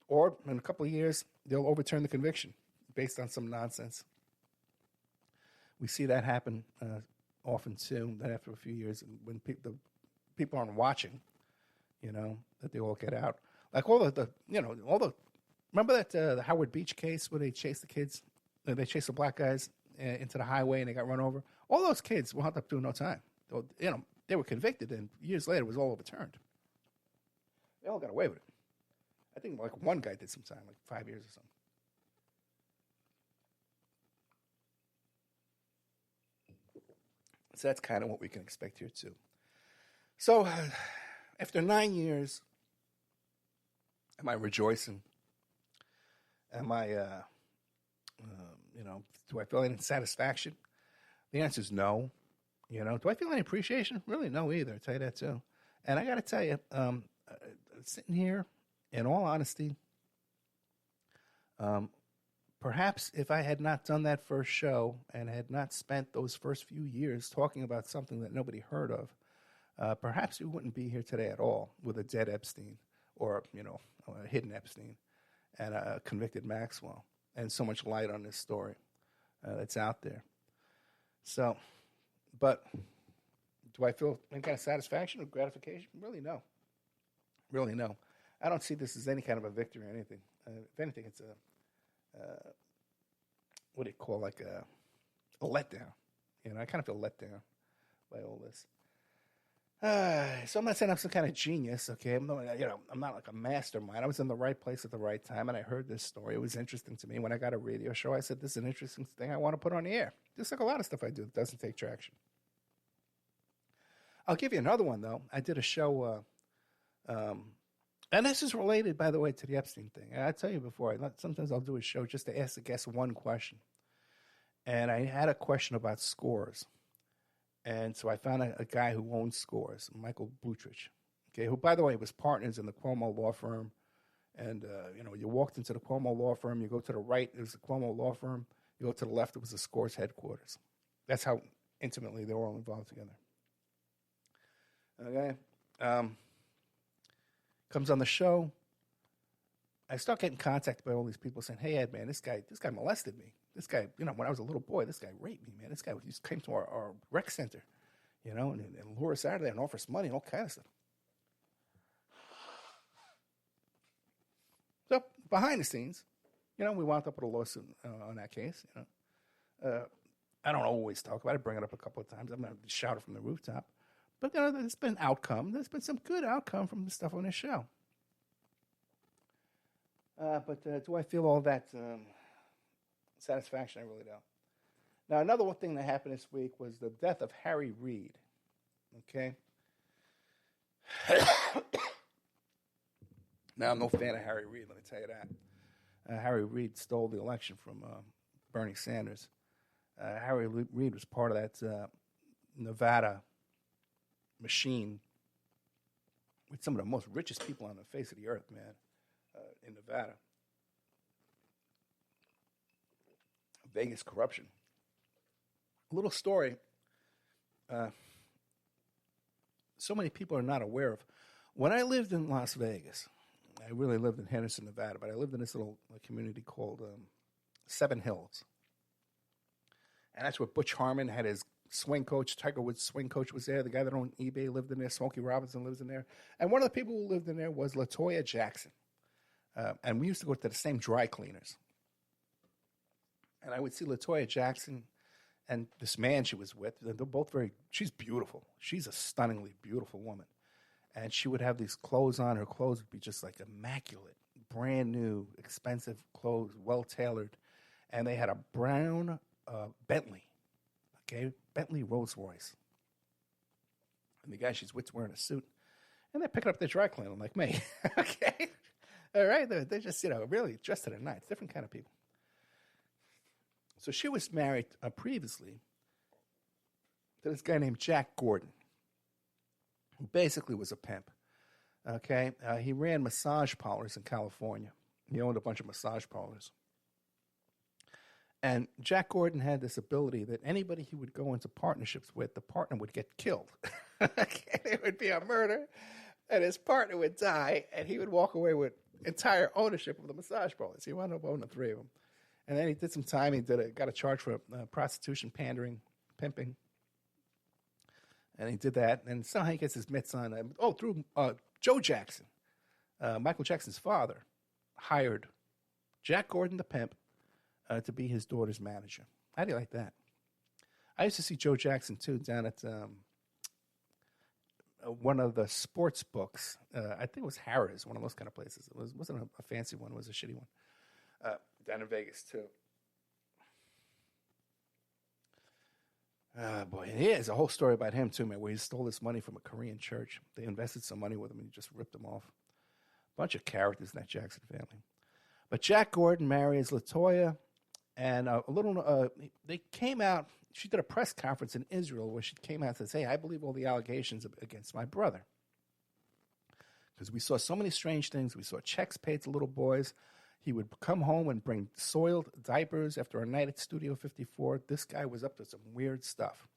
Or in a couple of years, they'll overturn the conviction based on some nonsense. We see that happen often too, that after a few years, when the people aren't watching, that they all get out. Like remember that the Howard Beach case where they chased the kids, they chased the black guys into the highway and they got run over? All those kids wound up doing no time. They were convicted, and years later it was all overturned. They all got away with it. I think like one guy did some time, like 5 years or something. So that's kind of what we can expect here too. So after 9 years, am I rejoicing? Am I, do I feel any satisfaction? The answer is no. Do I feel any appreciation? Really, no either. I'll tell you that too. And I got to tell you, sitting here, in all honesty, perhaps if I had not done that first show and had not spent those first few years talking about something that nobody heard of, perhaps we wouldn't be here today at all with a dead Epstein or, a hidden Epstein and a convicted Maxwell and so much light on this story that's out there. So, but do I feel any kind of satisfaction or gratification? Really, no. Really, no. I don't see this as any kind of a victory or anything. If anything, it's what do you call, like a letdown. I kind of feel let down by all this. So I'm not saying I'm some kind of genius, okay? I'm not like a mastermind. I was in the right place at the right time, and I heard this story. It was interesting to me. When I got a radio show, I said, this is an interesting thing I want to put on the air. Just like a lot of stuff I do that doesn't take traction. I'll give you another one, though. I did a show, and this is related, by the way, to the Epstein thing. I tell you before, sometimes I'll do a show just to ask the guest one question. And I had a question about Scores. And so I found a guy who owns Scores, Michael Blutrich, okay, who, by the way, was partners in the Cuomo law firm. And, you walked into the Cuomo law firm, you go to the right, it was the Cuomo law firm. You go to the left, it was the Scores headquarters. That's how intimately they were all involved together. Okay. Comes on the show. I start getting contacted by all these people saying, hey, Ed, man, this guy molested me. This guy, when I was a little boy, this guy raped me, man. This guy just came to our rec center, and lure us out of there and offer us money and all kinds of stuff. So behind the scenes, we wound up with a lawsuit on that case. I don't always talk about it, bring it up a couple of times. I'm going to shout it from the rooftop. But there's been outcome. There's been some good outcome from the stuff on this show. But do I feel all that satisfaction? I really don't. Now, another one thing that happened this week was the death of Harry Reid. Okay? Now, I'm no fan of Harry Reid, let me tell you that. Harry Reid stole the election from Bernie Sanders. Harry Reid was part of that Nevada machine with some of the most richest people on the face of the earth, man, in Nevada. Vegas corruption. A little story so many people are not aware of. When I lived in Las Vegas, I really lived in Henderson, Nevada, but I lived in this little community called Seven Hills. And that's where Butch Harmon had his swing coach. Tiger Woods' swing coach was there. The guy that owned eBay lived in there. Smokey Robinson lives in there. And one of the people who lived in there was LaToya Jackson. And we used to go to the same dry cleaners. And I would see LaToya Jackson and this man she was with. They're both she's beautiful. She's a stunningly beautiful woman. And she would have these clothes on. Her clothes would be just like immaculate, brand new, expensive clothes, well-tailored. And they had a brown Bentley, Bentley Rolls Royce. And the guy she's with's wearing a suit. And they're picking up their dry cleaning like me, okay? All right? They're just, really dressed to the nines. Different kind of people. So she was married previously to this guy named Jack Gordon, who basically was a pimp, okay? He ran massage parlors in California. He owned a bunch of massage parlors. And Jack Gordon had this ability that anybody he would go into partnerships with, the partner would get killed. Okay? There would be a murder, and his partner would die, and he would walk away with entire ownership of the massage parlors. He wound up owning 3 of them. And then he did some time. He got a charge for prostitution, pandering, pimping. And he did that. And somehow he gets his mitts on. Through Joe Jackson, Michael Jackson's father, hired Jack Gordon, the pimp, to be his daughter's manager. How do you like that? I used to see Joe Jackson, too, down at one of the sports books. I think it was Harrah's, one of those kind of places. It wasn't a fancy one. It was a shitty one. Down in Vegas, too. Boy, and here's a whole story about him, too, man, where he stole this money from a Korean church. They invested some money with him, and he just ripped them off. Bunch of characters in that Jackson family. But Jack Gordon marries LaToya, and they came out. She did a press conference in Israel where she came out and says, hey, I believe all the allegations against my brother. Because we saw so many strange things. We saw checks paid to little boys. He would come home and bring soiled diapers after a night at Studio 54. This guy was up to some weird stuff.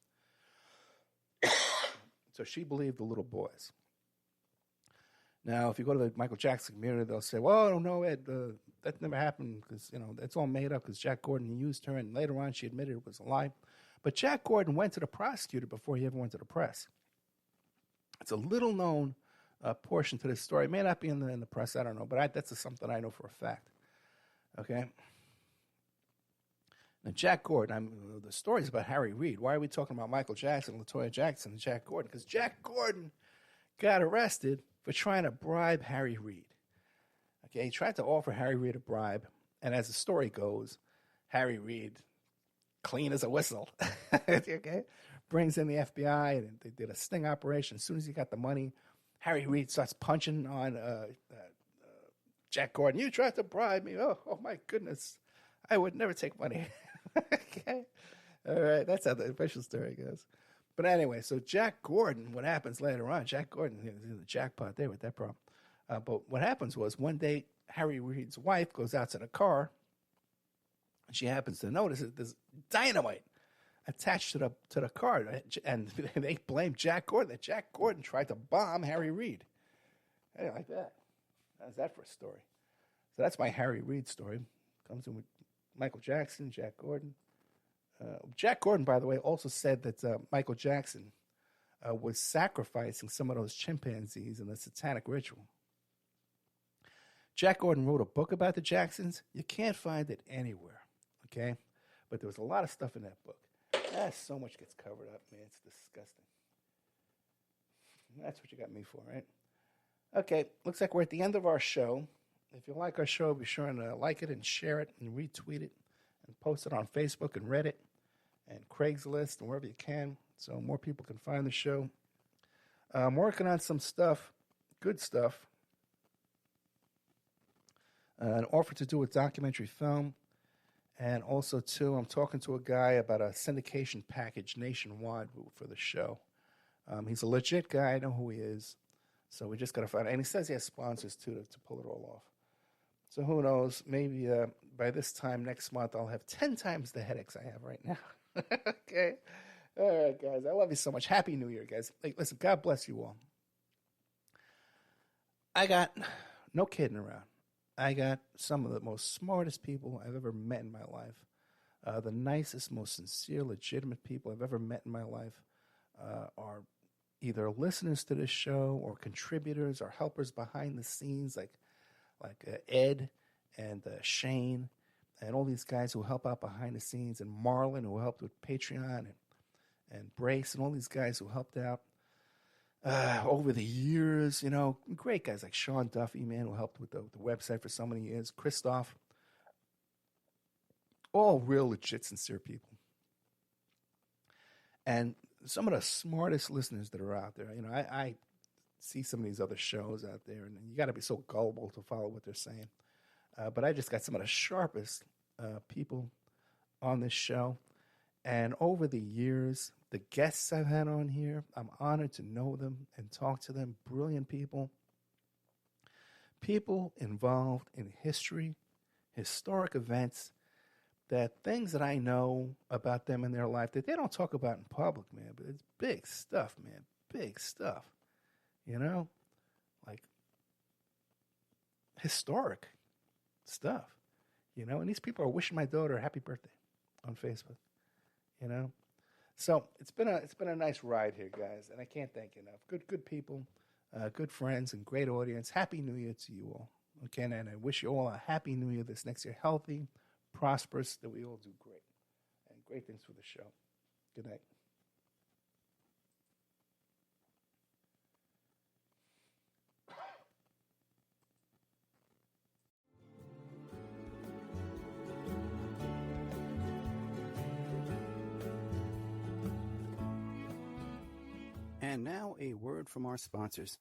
So she believed the little boys. Now, if you go to the Michael Jackson community, they'll say, well, no, Ed, that never happened because, that's all made up because Jack Gordon used her, and later on she admitted it was a lie. But Jack Gordon went to the prosecutor before he ever went to the press. It's a little-known portion to this story. It may not be in the press, I don't know, but that's something I know for a fact. Okay? Now, Jack Gordon, the story's about Harry Reid. Why are we talking about Michael Jackson, LaToya Jackson, and Jack Gordon? Because Jack Gordon got arrested for trying to bribe Harry Reid. Okay, he tried to offer Harry Reid a bribe, and as the story goes, Harry Reid, clean as a whistle, okay, brings in the FBI, and they did a sting operation. As soon as he got the money, Harry Reid starts punching on Jack Gordon. You tried to bribe me. Oh my goodness. I would never take money. Okay. All right. That's how the official story goes. But anyway, so Jack Gordon, what happens later on, Jack Gordon, the jackpot there with that problem. But what happens was one day, Harry Reid's wife goes out to the car, and she happens to notice that there's dynamite attached to the car. And they blame Jack Gordon, that Jack Gordon tried to bomb Harry Reid. How do you like that? How's that for a story? So that's my Harry Reid story. Comes in with Michael Jackson, Jack Gordon. Jack Gordon, by the way, also said that Michael Jackson was sacrificing some of those chimpanzees in the satanic ritual. Jack Gordon wrote a book about the Jacksons. You can't find it anywhere, okay? But there was a lot of stuff in that book. So much gets covered up, man. It's disgusting. That's what you got me for, right? Okay, looks like we're at the end of our show. If you like our show, be sure and like it and share it and retweet it and post it on Facebook and Reddit and Craigslist and wherever you can so more people can find the show. I'm working on some stuff, good stuff. an offer to do a documentary film. And also, too, I'm talking to a guy about a syndication package nationwide for the show. He's a legit guy. I know who he is. So we just got to find out. And he says he has sponsors, too, to pull it all off. So who knows? Maybe by this time next month, I'll have 10 times the headaches I have right now. Okay? All right, guys. I love you so much. Happy New Year, guys. Like, listen, God bless you all. I got no kidding around. I got some of the most smartest people I've ever met in my life. The nicest, most sincere, legitimate people I've ever met in my life are either listeners to this show or contributors or helpers behind the scenes, like Ed and Shane and all these guys who help out behind the scenes, and Marlon, who helped with Patreon, and Brace, and all these guys who helped out over the years. You know, great guys like Sean Duffy, man, who helped with the website for so many years. Christoph. All real, legit, sincere people. And some of the smartest listeners that are out there. You know, I see some of these other shows out there, and you got to be so gullible to follow what they're saying. But I just got some of the sharpest people on this show. And over the years, the guests I've had on here, I'm honored to know them and talk to them. Brilliant people. People involved in history, historic events, that things that I know about them in their life that they don't talk about in public, man. But it's big stuff, man. Big stuff. You know? Like historic stuff. You know? And these people are wishing my daughter a happy birthday on Facebook. You know? So it's been a nice ride here, guys, and I can't thank you enough. Good people, good friends, and great audience. Happy New Year to you all. Okay, and I wish you all a happy New Year this next year. Healthy, prosperous, that we all do great. And great things for the show. Good night. And now a word from our sponsors.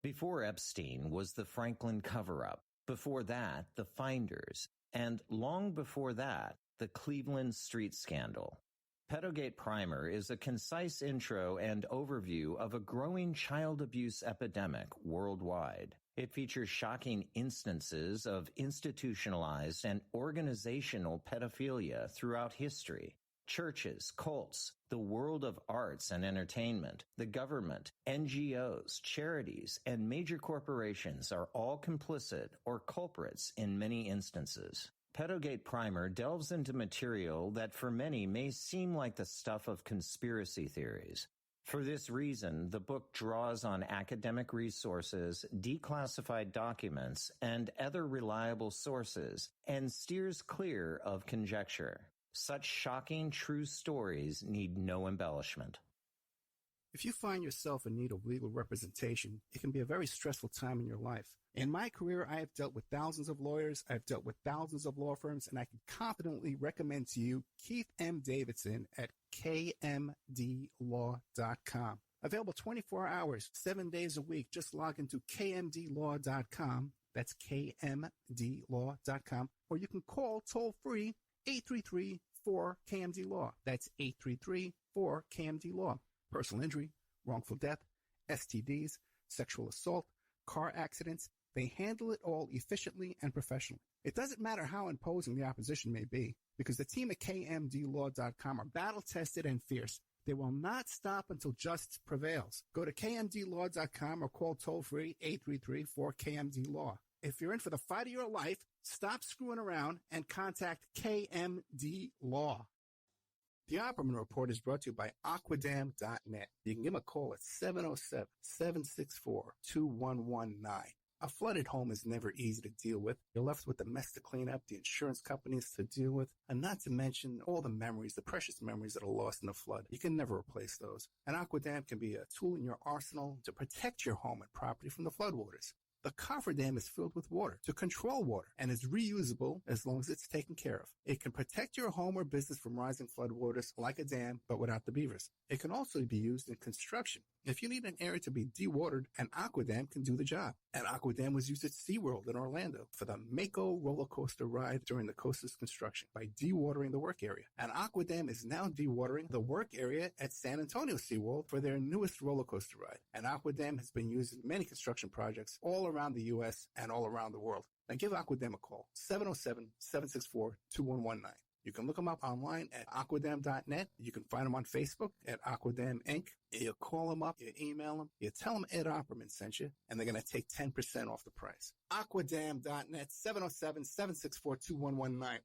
Before Epstein was the Franklin cover-up. Before that, the Finders. And long before that, the Cleveland Street Scandal. Pedogate Primer is a concise intro and overview of a growing child abuse epidemic worldwide. It features shocking instances of institutionalized and organizational pedophilia throughout history. Churches, cults, the world of arts and entertainment, the government, NGOs, charities, and major corporations are all complicit or culprits in many instances. Pedogate Primer delves into material that for many may seem like the stuff of conspiracy theories. For this reason, the book draws on academic resources, declassified documents, and other reliable sources, and steers clear of conjecture. Such shocking, true stories need no embellishment. If you find yourself in need of legal representation, it can be a very stressful time in your life. In my career, I have dealt with thousands of lawyers, I've dealt with thousands of law firms, and I can confidently recommend to you Keith M. Davidson at kmdlaw.com. Available 24 hours, 7 days a week. Just log into kmdlaw.com. That's kmdlaw.com. Or you can call toll-free 833-4KMD-LAW. That's 833-4KMD-LAW. Personal injury, wrongful death, STDs, sexual assault, car accidents, they handle it all efficiently and professionally. It doesn't matter how imposing the opposition may be, because the team at KMDLaw.com are battle-tested and fierce. They will not stop until justice prevails. Go to KMDLaw.com or call toll-free 833-4KMD-LAW. If you're in for the fight of your life, stop screwing around and contact KMD Law. The Opperman Report is brought to you by Aquadam.net. You can give them a call at 707-764-2119. A flooded home is never easy to deal with. You're left with the mess to clean up, the insurance companies to deal with, and not to mention all the memories, the precious memories that are lost in the flood. You can never replace those. And Aquadam can be a tool in your arsenal to protect your home and property from the floodwaters. The cofferdam is filled with water to control water and is reusable as long as it's taken care of. It can protect your home or business from rising floodwaters like a dam, but without the beavers. It can also be used in construction. If you need an area to be dewatered, an aquadam can do the job. An aquadam was used at SeaWorld in Orlando for the Mako roller coaster ride during the coaster's construction by dewatering the work area. An aquadam is now dewatering the work area at San Antonio SeaWorld for their newest roller coaster ride. An aquadam has been used in many construction projects all around the U.S. and all around the world. Now give Aquadam a call, 707-764-2119. You can look them up online at aquadam.net. You can find them on Facebook at Aquadam Inc. You call them up, you email them, you tell them Ed Opperman sent you, and they're going to take 10% off the price. Aquadam.net, 707-764-2119.